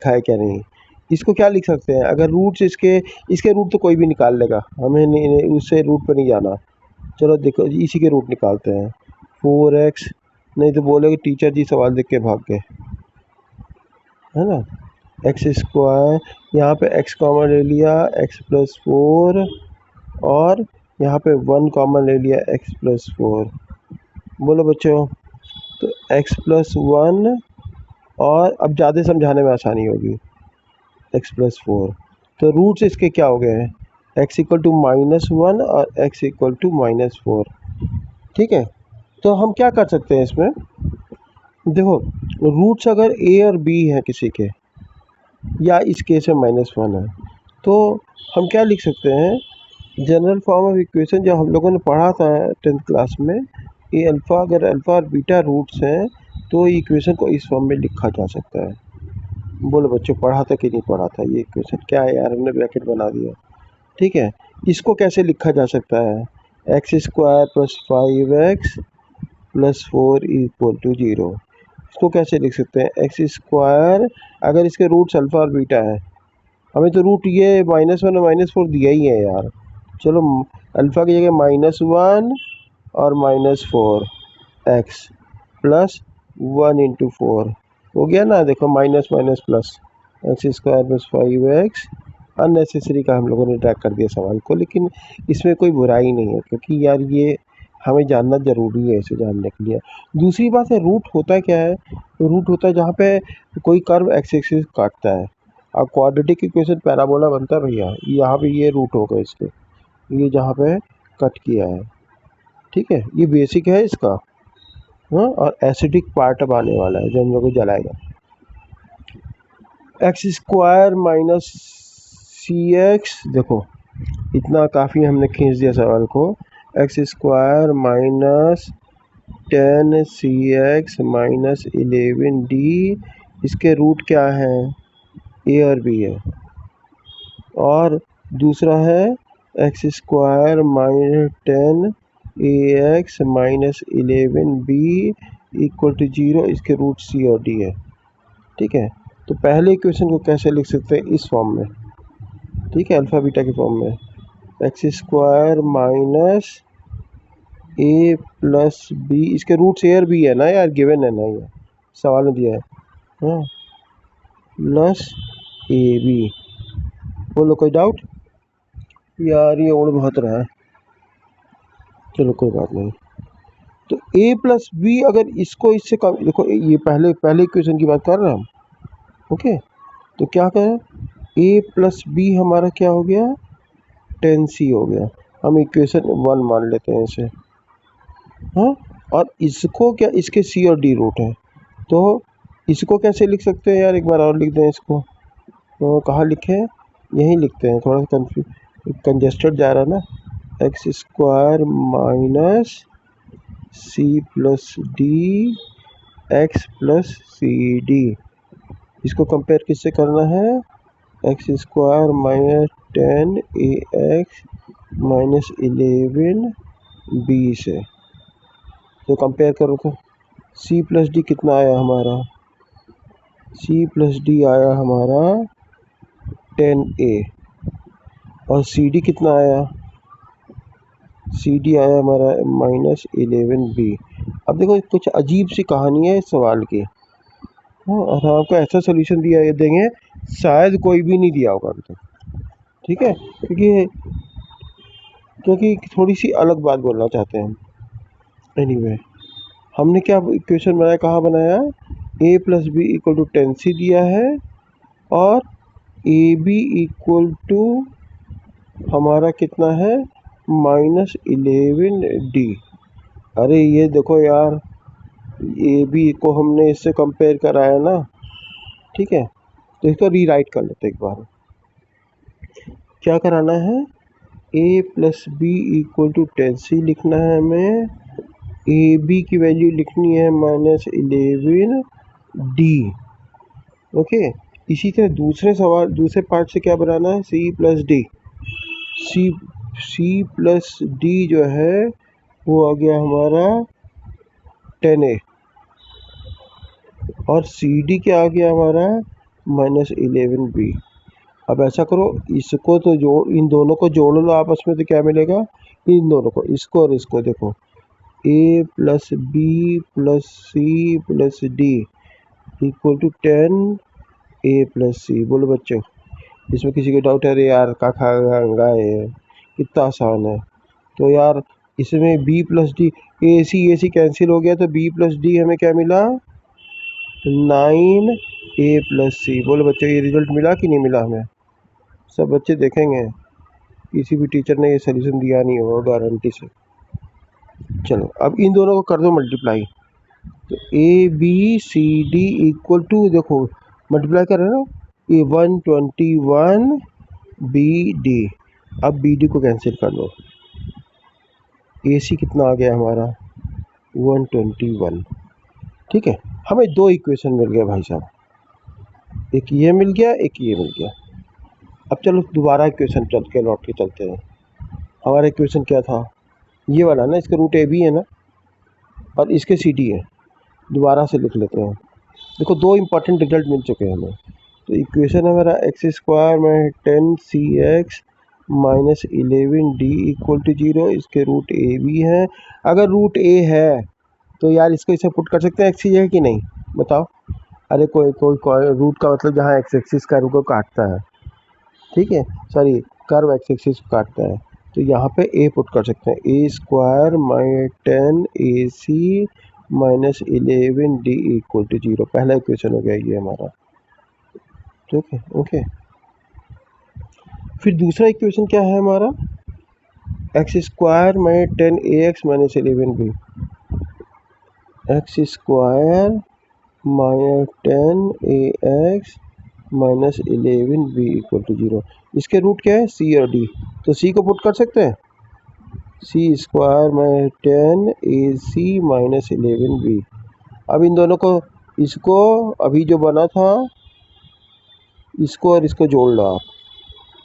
लिखा है क्या नहीं। इसको क्या लिख सकते हैं, अगर रूट्स इसके रूट तो कोई भी निकाल लेगा, हमें नहीं उससे रूट पर नहीं जाना। चलो देखो इसी के रूट निकालते हैं। 4x, नहीं तो बोलेगे टीचर जी सवाल देख के भाग गए, है ना। एक्स स्क्वायर, यहाँ पे x कॉमन ले लिया, x+4, और यहाँ पे 1 कॉमन ले लिया, x+4। बोलो बच्चों, तो x+1, और अब ज़्यादा समझाने में आसानी होगी, x+4। तो रूट्स इसके क्या हो गए हैं, x = -1 और x = -4। ठीक है, तो हम क्या कर सकते हैं इसमें, देखो रूट्स अगर a और b है किसी के, या इस केस में -1 है, तो हम क्या लिख सकते हैं, जनरल फॉर्म ऑफ इक्वेशन जो हम लोगों ने पढ़ा था 10th क्लास में, ये अल्फ़ा, अगर अल्फ़ा और बीटा रूट्स हैं तो इक्वेशन को इस फॉर्म में लिखा जा सकता है। बोलो बच्चों, पढ़ा था कि नहीं पढ़ा था, ये इक्वेशन क्या है यार, हमने ब्रैकेट बना दिया। ठीक है, इसको कैसे लिखा जा सकता है, x² + 5x + 4 = 0। इसको कैसे लिख सकते हैं, x², अगर इसके रूट्स अल्फ़ा और बीटा है, हमें तो रूट ये -1 और -4 दिया ही है यार। चलो अल्फ़ा की जगह -1 और -4 x + 1 × 4 हो गया ना। देखो minus minus plus, x² + 5x। Unnecessary का हम लोगों ने ट्रैक कर दिया सवाल को, लेकिन इसमें कोई बुराई नहीं है, क्योंकि यार ये हमें जानना ज़रूरी है इसे जानने के लिए। दूसरी बात है, रूट होता क्या है, रूट होता है जहाँ पे कोई कर्व एक्स एक्सिस काटता है। अब क्वाड्रेटिक इक्वेशन पैराबोला बनता है भैया, यहाँ पे ये रूट होगा इसके, ये जहाँ पे कट किया है। ठीक है, ये बेसिक है इसका। हाँ, और एसिडिक पार्ट अब आने वाला है जो हम लोग को जलाएगा। x² - cx, देखो इतना काफ़ी हमने खींच दिया सवाल को। x² - 10cx - 11d, इसके रूट क्या है, a और b है। और दूसरा है x² - 10ax - 11b = 0, इसके रूट c और d है। ठीक है, तो पहले इक्वेशन को कैसे लिख सकते हैं, इस फॉर्म में। ठीक है, अल्फ़ा बीटा के फॉर्म में, x² - a + b, इसके रूट्स a और b है ना यार, गिवन है ना, ये सवाल में दिया है। हाँ, प्लस ab। बोलो कोई डाउट यार, ये और बहुत रहा है, चलो कोई बात नहीं। तो a + b, अगर इसको इससे कम, देखो ये पहले इक्वेशन की बात कर रहे हैं हम। ओके, तो क्या करें, a + b हमारा क्या हो गया, 10c हो गया। हम इक्वेशन 1 मान लेते हैं इसे। हाँ, और इसको क्या, इसके c और d रूट है, तो इसको कैसे लिख सकते हैं यार, एक बार और लिख दें इसको। तो कहाँ लिखें, यहीं लिखते हैं, थोड़ा सा कंजेस्टेड जा रहा है ना। x² - c + d x + cd, इसको कंपेयर किससे करना है, x² - 10ax - 11b से। तो कंपेयर करो तो c + d कितना आया हमारा, c + d आया हमारा 10a, और cd कितना आया, cd आया हमारा -11b। अब देखो कुछ अजीब सी कहानी है इस सवाल की। हाँ, और आपको ऐसा सोल्यूशन दिया ये देंगे, शायद कोई भी नहीं दिया होगा अभी तक। ठीक है, क्योंकि थोड़ी सी अलग बात बोलना चाहते हैं हम। एनीवे, हमने क्या इक्वेशन बनाया, कहाँ बनाया, a + b = 10c दिया है, और ab = हमारा कितना है, -11d। अरे ये देखो यार, ए बी को हमने इससे कंपेयर कराया ना। ठीक है, तो इसको रीराइट कर लेते एक बार। क्या कराना है, a + b = 10c लिखना है हमें, ए बी की वैल्यू लिखनी है -11d। ओके, इसी तरह दूसरे पार्ट से क्या बनाना है, c + d, c + d जो है वो आ गया हमारा 10a, और सी डी क्या आ गया हमारा माइनस 11b। अब ऐसा करो, इसको तो जोड़, इन दोनों को जोड़ लो आपस में, तो क्या मिलेगा, इन दोनों को, इसको और इसको, देखो a plus B plus C plus D equal to 10 a plus C. बोलो बच्चों, इसमें किसी को डाउट है? अरे यार का खा है, कितना आसान है। तो यार इसमें b प्लस डी, ए सी कैंसिल हो गया, तो b प्लस डी हमें क्या मिला, 9a प्लस सी। बोलो बच्चों, ये रिजल्ट मिला कि नहीं मिला हमें? सब बच्चे देखेंगे, किसी भी टीचर ने ये सोल्यूशन दिया नहीं होगा गारंटी से। चलो अब इन दोनों को कर दो मल्टीप्लाई, तो A B C D equal to, देखो मल्टीप्लाई कर रहे हैं ना, ये 121 बी डी। अब बी डी को कैंसिल कर दो, ए सी कितना आ गया हमारा, 121। ठीक है, हमें दो इक्वेशन मिल गए भाई साहब, एक ये मिल गया, एक ये मिल गया। अब चलो दोबारा इक्वेशन चल के लौट के चलते हैं। हमारा इक्वेशन क्या था, ये वाला ना, इसका रूट ए बी है ना, और इसके सी डी है। दोबारा से लिख लेते हैं। देखो दो इंपॉर्टेंट रिजल्ट मिल चुके हैं हमें। तो इक्वेशन है मेरा एक्स स्क्वायर में 10cx minus 11d equal to 0। इसके रूट ए बी है। अगर रूट ए है तो यार इसको इसे पुट कर सकते हैं एक्स है कि नहीं, बताओ। अरे कोई रूट का मतलब जहाँ एक्स एक्सिस कर्व को काटता है, ठीक है, सॉरी कर्व एक्स एक्सिस को काटता है, तो यहाँ पे ए पुट कर सकते हैं, ए स्क्वायर माई 10ac minus 11d equal to 0। पहला इक्वेशन हो गया ये हमारा, ठीक है, ओके। फिर दूसरा इक्वेशन क्या है हमारा, एक्स स्क्वायर माई 10ax minus 11b, X square माई 10ax minus 11b equal to 0। इसके रूट क्या है, सी और डी, तो सी को पुट कर सकते हैं, सी स्क्वायर में 10ac माइनस 11b। अब इन दोनों को, इसको अभी जो बना था, इसको और इसको जोड़ लो आप,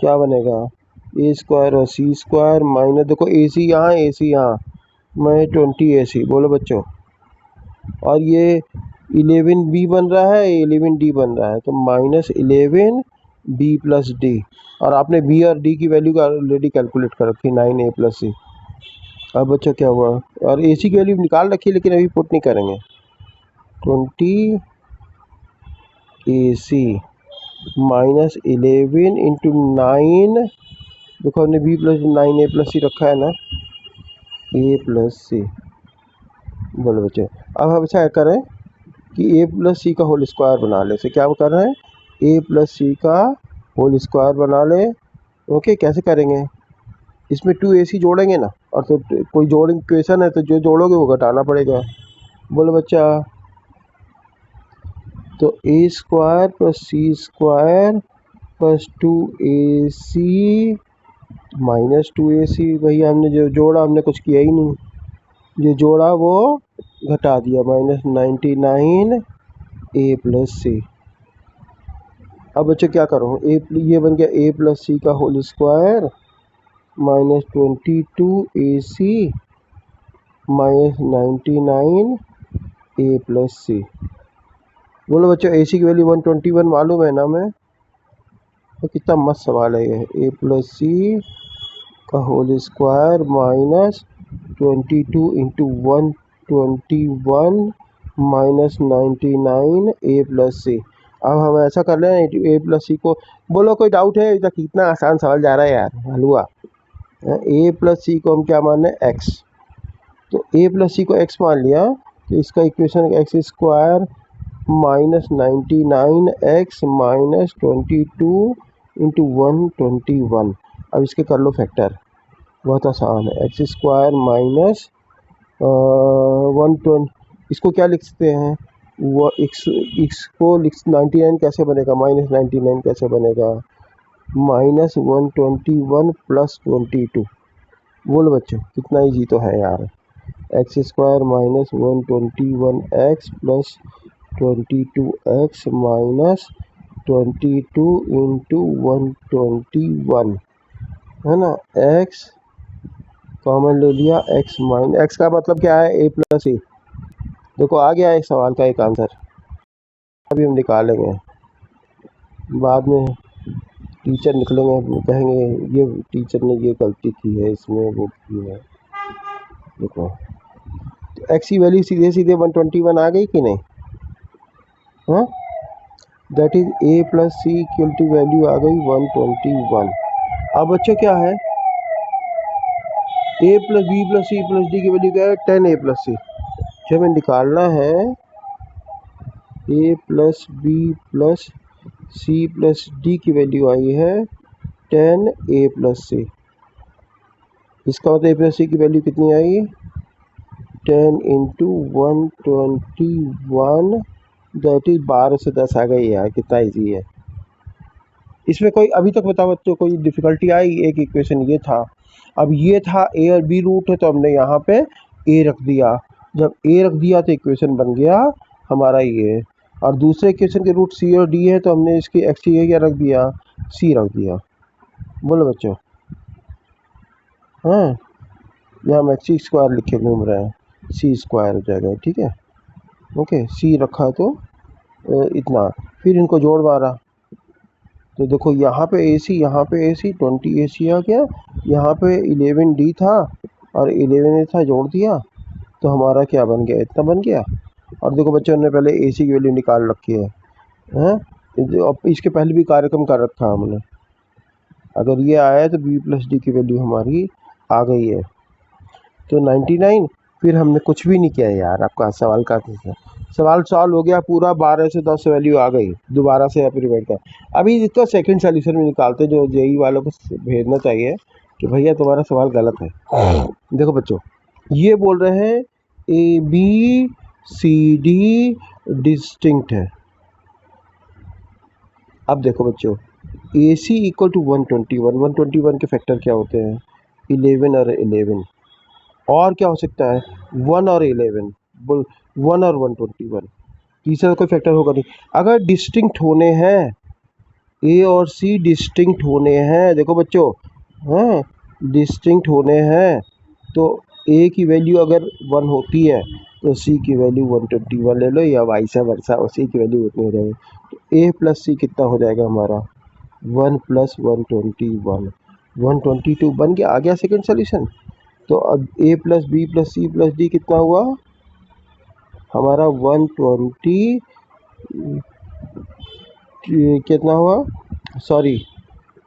क्या बनेगा, ए स्क्वायर और सी स्क्वायर माइनस, देखो ए सी यहाँ मैं 20ac। बोलो बच्चों, और ये 11b बन रहा है, 11d बन रहा है, तो माइनस 11b प्लस डी। और आपने b और d की वैल्यू ऑलरेडी कैलकुलेट कर रखी, 9a प्लस सी। अब बच्चों क्या हुआ, और ए सी की वैल्यू निकाल रखी है लेकिन अभी पुट नहीं करेंगे। 20ac माइनस 11 इंटू 9, देखो हमने b प्लस 9a प्लस सी रखा है ना, a प्लस सी। बोलो बच्चे, अब हम ऐसा करें कि a प्लस सी का होल स्क्वायर बना ले। से क्या कर रहे हैं, a प्लस सी का होल स्क्वायर बना ले। ओके, कैसे करेंगे, इसमें 2ac जोड़ेंगे ना, और तो कोई जोड़ इक्वेशन है तो जो जोड़ोगे वो घटाना पड़ेगा। बोलो बच्चा, तो a square plus C square plus 2ac minus 2ac। भैया हमने जो जोड़ा, हमने कुछ किया ही नहीं, जो जोड़ा वो घटा दिया, माइनस 99a प्लस सी। अब बच्चों क्या करो, ये बन गया a प्लस सी का whole square minus 22ac minus 99a plus C. बोलो बच्चों, ए सी की वैल्यू 121 मालूम है ना हमें, तो कितना मस्त सवाल है ये। a प्लस सी का whole square minus 22 into 121 minus 99a plus C. अब हम ऐसा कर रहे हैं, a प्लस सी को, बोलो कोई डाउट है, कितना आसान सवाल जा रहा है यार, हलवा। a प्लस सी को हम क्या मान रहे हैं, x, तो a प्लस सी को x मान लिया, तो इसका equation x square minus 99x minus 22 into 121। अब इसके कर लो फैक्टर, बहुत आसान है, एक्स स्क्वायर माइनस 120, इसको क्या लिख सकते हैं, वो x को 99 कैसे बनेगा, माइनस 99 कैसे बनेगा, माइनस 121 प्लस 22। बोलो बच्चों, कितना ईजी तो है यार, x square minus 121x plus 22x minus 22 into 121, है ना, x कॉमन ले लिया, x माइनस, x का मतलब क्या है, a प्लस सी। देखो आ गया एक सवाल का एक आंसर, अभी हम निकालेंगे। बाद में टीचर निकलेंगे, कहेंगे ये टीचर ने ये गलती की है, इसमें वो की है। देखो एक्स की वैल्यू सीधे सीधे 121 आ गई कि नहीं? हाँ, that is A plus C equal to value आ गई 121। अब बच्चों क्या है, A plus B plus C plus D की वैल्यू क्या है? 10 ए प्लस सी। जो हमें निकालना है A plus B plus C plus D की वैल्यू आई है 10 ए प्लस सी। इसका मतलब ए प्लस सी की वैल्यू कितनी आई? 10 इंटू 121, दैट इज 12 से 10 आ गई यार, कितना ईजी है। इसमें कोई अभी तक बताओ बच्चों कोई डिफ़िकल्टी आई? एक इक्वेशन ये था, अब ये था ए और बी रूट है तो हमने यहाँ पे ए रख दिया। जब ए रख दिया तो इक्वेशन बन गया हमारा ये, और दूसरे इक्वेशन के रूट सी और डी है तो हमने इसकी एक्स की क्या रख दिया? सी रख दिया। बोलो बच्चों, हाँ, यहाँ हम एक्स स्क्वायर लिख के घूम रहे हैं, सी स्क्वायर हो जाएगा, ठीक है। ओके, सी रखा तो इतना, फिर इनको जोड़ मारा तो देखो यहाँ पे ए सी, यहाँ पे ए सी, 20 ए सी आ गया, यहाँ पे 11 डी था और 11 ए था, जोड़ दिया तो हमारा क्या बन गया? इतना बन गया। और देखो बच्चों ने पहले ए सी की वैल्यू निकाल रखी है, हैं? अब इसके पहले भी कार्यक्रम कर रखा हमने, अगर ये आया है तो बी प्लस डी की वैल्यू हमारी आ गई है तो 99। फिर हमने कुछ भी नहीं किया यार, आपका सवाल का सवाल सॉल्व हो गया पूरा, 12 से 10 वैल्यू आ गई, दोबारा से आप रिवाइड कर। अभी इसका सेकंड सॉल्यूशन में निकालते, जो जेई वालों को भेजना चाहिए कि भैया तुम्हारा सवाल गलत है। देखो बच्चों, ये बोल रहे हैं A B C D distinct है। अब देखो बच्चों, ए सी इक्वल टू 121, 121 के फैक्टर क्या होते हैं? 11 और 11, और क्या हो सकता है? 1 और 11, बोल 1 और 121, तीसरा कोई फैक्टर होगा नहीं। अगर डिस्टिंक्ट होने हैं, ए और सी डिस्टिंक्ट होने हैं, देखो बच्चों, हाँ, डिस्टिंक्ट होने हैं तो ए की वैल्यू अगर 1 होती है तो सी की वैल्यू 121 ले लो, या वाइसा वर्सा, और सी की वैल्यू उतनी हो जाएगी। तो ए प्लस सी कितना हो जाएगा हमारा? 1 प्लस 121, 122 बन गया, आ गया सेकेंड सोल्यूशन। तो अब A plus B plus C plus D कितना हुआ हमारा? 120, कितना हुआ? सॉरी,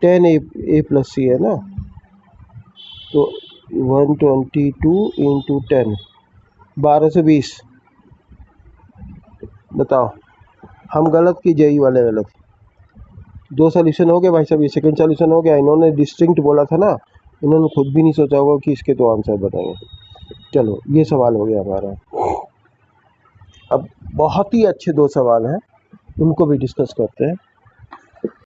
10 ए प्लस सी है ना, तो 122 इंटू 10, 1220। बताओ, हम गलत की, जेई वाले गलत। दो सोल्यूशन हो गए भाई साहब, ये सेकंड सोल्यूशन हो गया। इन्होंने डिस्टिंक्ट बोला था ना, इन्होंने खुद भी नहीं सोचा होगा कि इसके तो आंसर बताएंगे। चलो, ये सवाल हो गया हमारा। अब बहुत ही अच्छे दो सवाल हैं, उनको भी डिस्कस करते हैं।